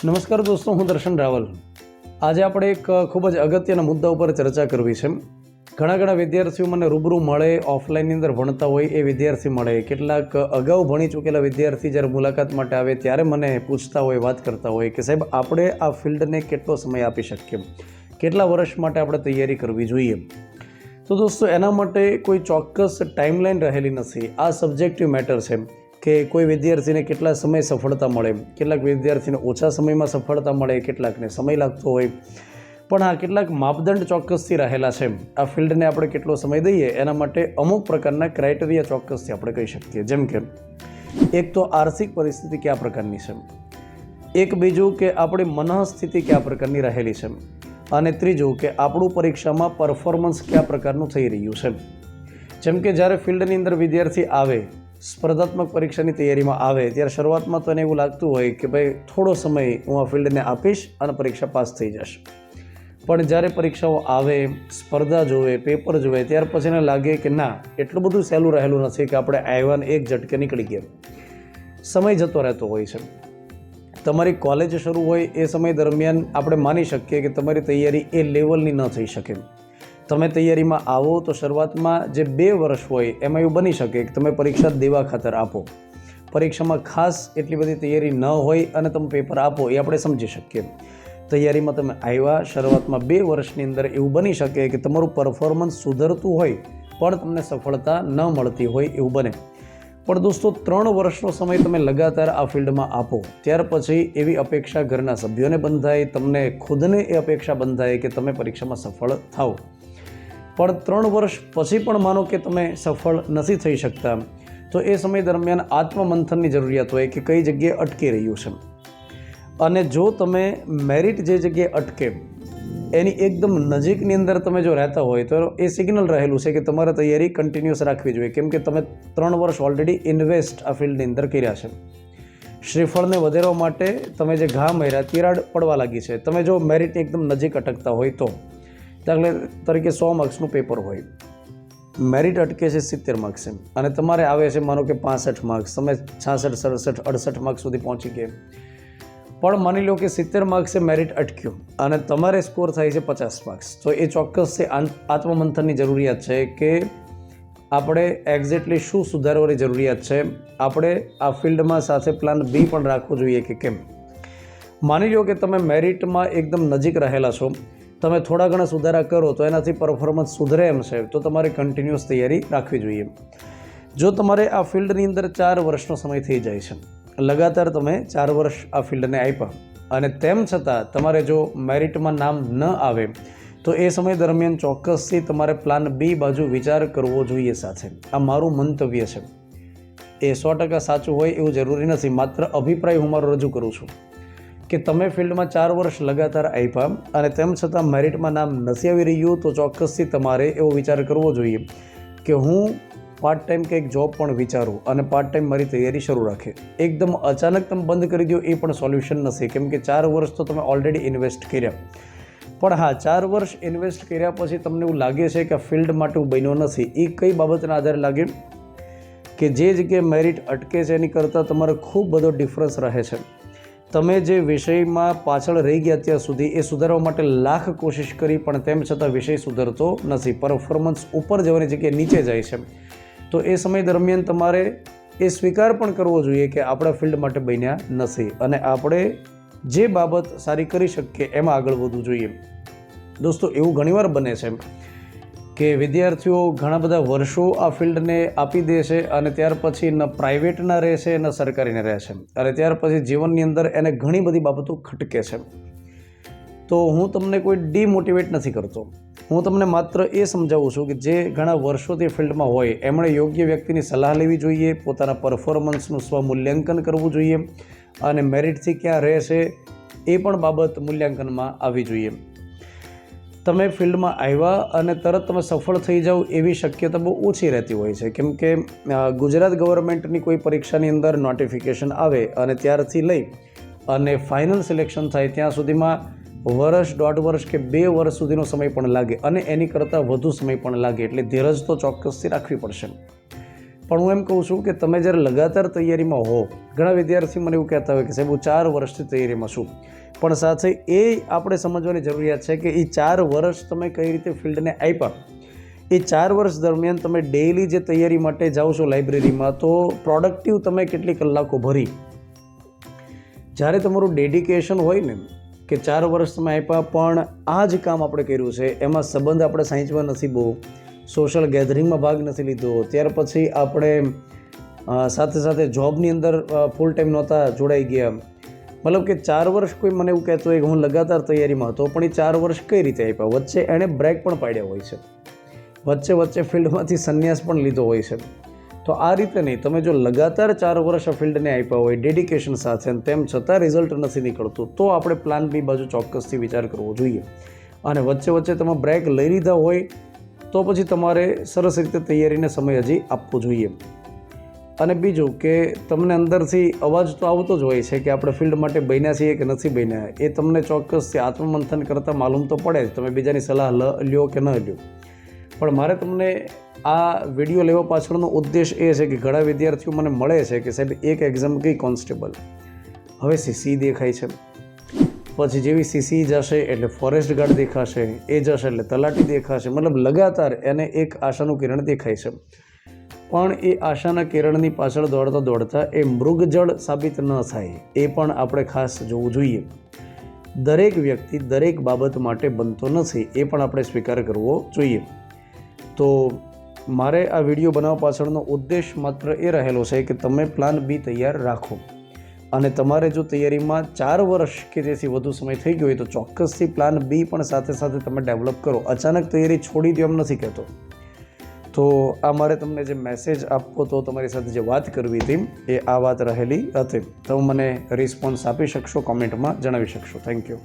નમસ્કાર દોસ્તો, હું દર્શન રાવલ. આજે આપણે એક ખૂબ જ અગત્યના મુદ્દા ઉપર ચર્ચા કરવી છે. ઘણા વિદ્યાર્થીઓ મને રૂબરૂ મળે, ઓફલાઈનની અંદર ભણતા હોય એ વિદ્યાર્થી મળે, કેટલાક અગાઉ ભણી ચૂકેલા વિદ્યાર્થી જ્યારે મુલાકાત માટે આવે ત્યારે મને પૂછતા હોય, વાત કરતા હોય કે સાહેબ આપણે આ ફિલ્ડને કેટલો સમય આપી શકીએ, કેટલા વર્ષ માટે આપણે તૈયારી કરવી જોઈએ. તો દોસ્તો, એના માટે કોઈ ચોક્કસ ટાઈમલાઈન રહેલી નથી. આ સબ્જેક્ટિવ મેટર છે કે કોઈ વિદ્યાર્થીને કેટલા સમય સફળતા મળે, કેટલાક વિદ્યાર્થીને ઓછા સમયમાં સફળતા મળે, કેટલાકને સમય લાગતો હોય. પણ હા, કેટલાક માપદંડ ચોક્કસથી રહેલા છે. આ ફિલ્ડને આપણે કેટલો સમય દઈએ એના માટે અમુક પ્રકારના ક્રાઇટેરિયા ચોક્કસથી આપણે કહી શકીએ. જેમ કે એક તો આર્થિક પરિસ્થિતિ કયા પ્રકારની છે, એક બીજું કે આપણી મનઃસ્થિતિ કયા પ્રકારની રહેલી છે, અને ત્રીજું કે આપણું પરીક્ષામાં પરફોર્મન્સ કયા પ્રકારનું થઈ રહ્યું છે. જેમ કે જ્યારે ફિલ્ડની અંદર વિદ્યાર્થી આવે, સ્પર્ધાત્મક પરીક્ષાની તૈયારીમાં આવે, ત્યારે શરૂઆતમાં તો એને એવું લાગતું હોય કે ભાઈ થોડો સમય હું આ ફિલ્ડને આપીશ અને પરીક્ષા પાસ થઈ જશે. પણ જ્યારે પરીક્ષાઓ આવે, સ્પર્ધા જોવે, પેપર જોવે, ત્યાર પછી એને લાગે કે ના, એટલું બધું સહેલું રહેલું નથી કે આપણે આવ્યા એક ઝટકે નીકળી ગયા. સમય જતો રહેતો હોય છે. તમારી કોલેજ શરૂ હોય એ સમય દરમિયાન આપણે માની શકીએ કે તમારી તૈયારી એ લેવલની ન થઈ શકે. તમે તૈયારીમાં આવો તો શરૂઆતમાં જે 2 વર્ષ હોય એમાં એવું બની શકે કે તમે પરીક્ષા દેવા ખાતર આપો. પરીક્ષામાં ખાસ એટલી બધી તૈયારી ન હોય અને તમે પેપર આપો એ આપણે સમજી શકીએ. તૈયારીમાં તમે આવ્યા, શરૂઆતમાં 2 વર્ષની અંદર એવું બની શકે કે તમારું પરફોર્મન્સ સુધરતું હોય પણ તમને સફળતા ન મળતી હોય એવું બને. પણ દોસ્તો, 3 વર્ષનો સમય તમે લગાતાર આ ફિલ્ડમાં આપો, ત્યાર પછી એવી અપેક્ષા ઘરના સભ્યોને બંધાય, તમને ખુદને એ અપેક્ષા બંધાય કે તમે પરીક્ષામાં સફળ થાઓ. પણ 3 વર્ષ પછી પણ માનો કે તમે સફળ નથી થઈ શકતા, તો એ સમય દરમિયાન આત્મમંથનની જરૂરિયાત હોય કે કઈ જગ્યાએ અટકી રહ્યું છે. અને જો તમે મેરિટ જે જગ્યાએ અટકે એની એકદમ નજીકની અંદર તમે જો રહેતા હોય તો એ સિગ્નલ રહેલું છે કે તમારે તૈયારી કન્ટિન્યુઅસ રાખવી જોઈએ. કેમ કે તમે 3 વર્ષ ઓલરેડી ઇન્વેસ્ટ આ ફિલ્ડની અંદર કર્યા છે. શ્રીફળને વધારવા માટે તમે જે ઘા માર્યા, તિરાડ પડવા લાગી છે. તમે જો મેરિટ એકદમ નજીક અટકતા હોય તો, દાખલા તરીકે 100 માર્ક્સનું પેપર હોય, મેરિટ અટકે છે 70 માર્ક્સ અને તમારે આવે છે માનો કે 65 માર્ક્સ, તમે 66, 67, 68 માર્ક્સ સુધી પહોંચી ગયા. પણ માની લો કે 70 માર્ક્સે મેરિટ અટક્યું અને તમારે સ્કોર થાય છે 50 માર્ક્સ, તો એ ચોક્કસથી આત્મમંથનની જરૂરિયાત છે કે આપણે એક્ઝેક્ટલી શું સુધારવાની જરૂરિયાત છે. આપણે આ ફિલ્ડમાં સાથે પ્લાન બી પણ રાખવો જોઈએ કે કેમ. માની લો કે તમે મેરિટમાં એકદમ નજીક રહેલા છો, તમે થોડા ઘણા સુધારા કરો તો એનાથી પરફોર્મન્સ સુધરે એમ છે, તો તમારે કન્ટિન્યુઅસ તૈયારી રાખવી જોઈએ. જો તમારે આ ફિલ્ડની અંદર 4 વર્ષનો સમય થઈ જાય છે, લગાતાર તમે 4 વર્ષ આ ફિલ્ડને આપ્યા અને તેમ છતાં તમારે જો મેરિટમાં નામ ન આવે, તો એ સમય દરમિયાન ચોક્કસથી તમારે પ્લાન બી બાજુ વિચાર કરવો જોઈએ સાથે. આ મારું મંતવ્ય છે. એ 100% સાચું હોય એવું જરૂરી નથી, માત્ર અભિપ્રાય હું મારો રજૂ કરું છું કે તમે ફિલ્ડમાં 4 વર્ષ લગાતાર આપ્યા અને તેમ છતાં મેરિટમાં નામ નથી આવી રહ્યું, તો ચોક્કસથી તમારે એવો વિચાર કરવો જોઈએ કે હું પાર્ટ ટાઈમ કંઈક જોબ પણ વિચારું અને પાર્ટ ટાઈમ મારી તૈયારી શરૂ રાખે. એકદમ અચાનક તમે બંધ કરી દો એ પણ સોલ્યુશન નથી. કેમ કે 4 વર્ષ તો તમે ઓલરેડી ઇન્વેસ્ટ કર્યા. પણ હા, 4 વર્ષ ઇન્વેસ્ટ કર્યા પછી તમને એવું લાગે છે કે આ ફિલ્ડ માટે હું બન્યો નથી, એ કઈ બાબતના આધારે લાગે કે જે જગ્યાએ મેરિટ અટકે છે એની કરતાં તમારે ખૂબ બધો ડિફરન્સ રહે છે. તમે જે વિષયમાં પાછળ રહી ગયા ત્યાં સુધી એ સુધારવા માટે લાખ કોશિશ કરી પણ તેમ છતાં વિષય સુધરતો નથી, પરફોર્મન્સ ઉપર જવાની જગ્યાએ નીચે જાય છે. તો એ સમય દરમિયાન તમારે એ સ્વીકાર પણ કરવો જોઈએ કે આપણા ફિલ્ડ માટે બન્યા નથી અને આપણે જે બાબત સારી કરી શકીએ એમાં આગળ વધવું જોઈએ. દોસ્તો, એવું ઘણીવાર બને છે કે વિદ્યાર્થીઓ ઘણા બધા વર્ષો આ ફિલ્ડને આપી દે છે અને ત્યાર પછી ન પ્રાઇવેટના રહે છે ન સરકારીને રહે છે અને ત્યાર પછી જીવનની અંદર એને ઘણી બધી બાબતો ખટકે છે. તો હું તમને કોઈ ડિમોટિવેટ નથી કરતો, હું તમને માત્ર એ સમજાવું છું કે જે ઘણા વર્ષોથી ફિલ્ડમાં હોય એમણે યોગ્ય વ્યક્તિની સલાહ લેવી જોઈએ, પોતાના પરફોર્મન્સનું સ્વમૂલ્યાંકન કરવું જોઈએ અને મેરિટથી ક્યાં રહે છે એ પણ બાબત મૂલ્યાંકનમાં આવવી જોઈએ. તમે ફિલ્ડમાં આવ્યા અને તરત તમે સફળ થઈ જાઓ એવી શક્યતા બહુ ઓછી રહેતી હોય છે. કેમ કે ગુજરાત ગવર્મેન્ટની કોઈ પરીક્ષાની અંદર નોટિફિકેશન આવે અને ત્યારથી લઈ અને ફાઇનલ સિલેક્શન થાય ત્યાં સુધીમાં વર્ષ, 1.5 વર્ષ કે 2 વર્ષ સુધીનો સમય પણ લાગે અને એની કરતાં વધુ સમય પણ લાગે. એટલે ધીરજ તો ચોક્કસથી રાખવી પડશે. પણ હું એમ કહું છું કે તમે જ્યારે લગાતાર તૈયારીમાં હો, ઘણા વિદ્યાર્થીઓ મને એવું કહેતા હોય કે સાહેબ હું 4 વર્ષથી તૈયારીમાં છું, પણ સાથે એ આપણે સમજવાની જરૂરિયાત છે કે એ 4 વર્ષ તમે કઈ રીતે ફિલ્ડને આપ્યા. એ 4 વર્ષ દરમિયાન તમે ડેઇલી જે તૈયારી માટે જાઓ છો લાઇબ્રેરીમાં, તો પ્રોડક્ટિવ તમે કેટલી કલાકો ભરી. જ્યારે તમારું ડેડિકેશન હોય ને કે 4 વર્ષ તમે આપ્યા પણ આ જ કામ આપણે કર્યું છે, એમાં સંબંધ આપણે સાંચવા નથી, બહુ સોશિયલ ગેધરિંગમાં ભાગ નથી લીધો, ત્યાર પછી આપણે સાથે સાથે જોબની અંદર ફૂલ ટાઈમ નહોતા જોડાઈ ગયા, મતલબ કે 4 વર્ષ કોઈ મને એવું કહેતો હોય કે હું લગાતાર તૈયારીમાં હતો, પણ એ 4 વર્ષ કઈ રીતે આપ્યા? વચ્ચે એણે બ્રેક પણ પાડ્યા હોય છે, વચ્ચે ફિલ્ડમાંથી સંન્યાસ પણ લીધો હોય છે. તો આ રીતે નહીં, તમે જો લગાતાર 4 વર્ષ આ ફિલ્ડને આપ્યા હોય ડેડિકેશન સાથે, અને તેમ છતાં રિઝલ્ટ નથી નીકળતું, તો આપણે પ્લાન બી બાજુ ચોક્કસથી વિચાર કરવો જોઈએ. અને વચ્ચે તમે બ્રેક લઈ લીધા હોય તો પછી તમારે સરસ રીતે તૈયારીને સમય હજી આપવો જોઈએ. અને બીજું કે તમને અંદરથી અવાજ તો આવતો જ હોય છે કે આપણે ફિલ્ડ માટે બન્યા છીએ કે નથી બન્યા, એ તમને ચોક્કસથી આત્મમંથન કરતાં માલુમ તો પડે જ, તમે બીજાની સલાહ લ્યો કે ન લ્યો. પણ મારે તમને આ વિડીયો લેવા પાછળનો ઉદ્દેશ એ છે કે ઘણા વિદ્યાર્થીઓ મને મળે છે કે સાહેબ એક એક્ઝામ ગઈ કોન્સ્ટેબલ, હવે સીસી દેખાય છે, પછી જેવી સીસી જશે એટલે ફોરેસ્ટ ગાર્ડ દેખાશે, એ જશે એટલે તલાટી દેખાશે, મતલબ લગાતાર એને એક આશાનું કિરણ દેખાય છે. પણ એ આશાના કિરણની પાછળ દોડતા એ મૃગજળ સાબિત ન થાય, એ પણ આપણે ખાસ જોવું જોઈએ. દરેક વ્યક્તિ દરેક બાબત માટે બનતો નથી, એ પણ આપણે સ્વીકાર કરવો જોઈએ. તો મારે આ વિડીયો બનાવવા પાછળનો ઉદ્દેશ માત્ર એ રહેલો છે કે તમે પ્લાન બી તૈયાર રાખો. અને તમારે જો તૈયારીમાં 4 વર્ષ કે જેથી વધુ સમય થઈ ગયો હોય તો ચોક્કસથી પ્લાન બી પણ સાથે સાથે તમે ડેવલપ કરો. અચાનક તૈયારી છોડી દો એમ નથી કહેતો. તો આ મારે તમને જે મેસેજ આપવો તો તમારી સાથે જે વાત કરવી હતી એ આ વાત રહેલી હતી. તો મને રિસ્પોન્સ આપી શકશો, કોમેન્ટમાં જણાવી શકશો. Thank you.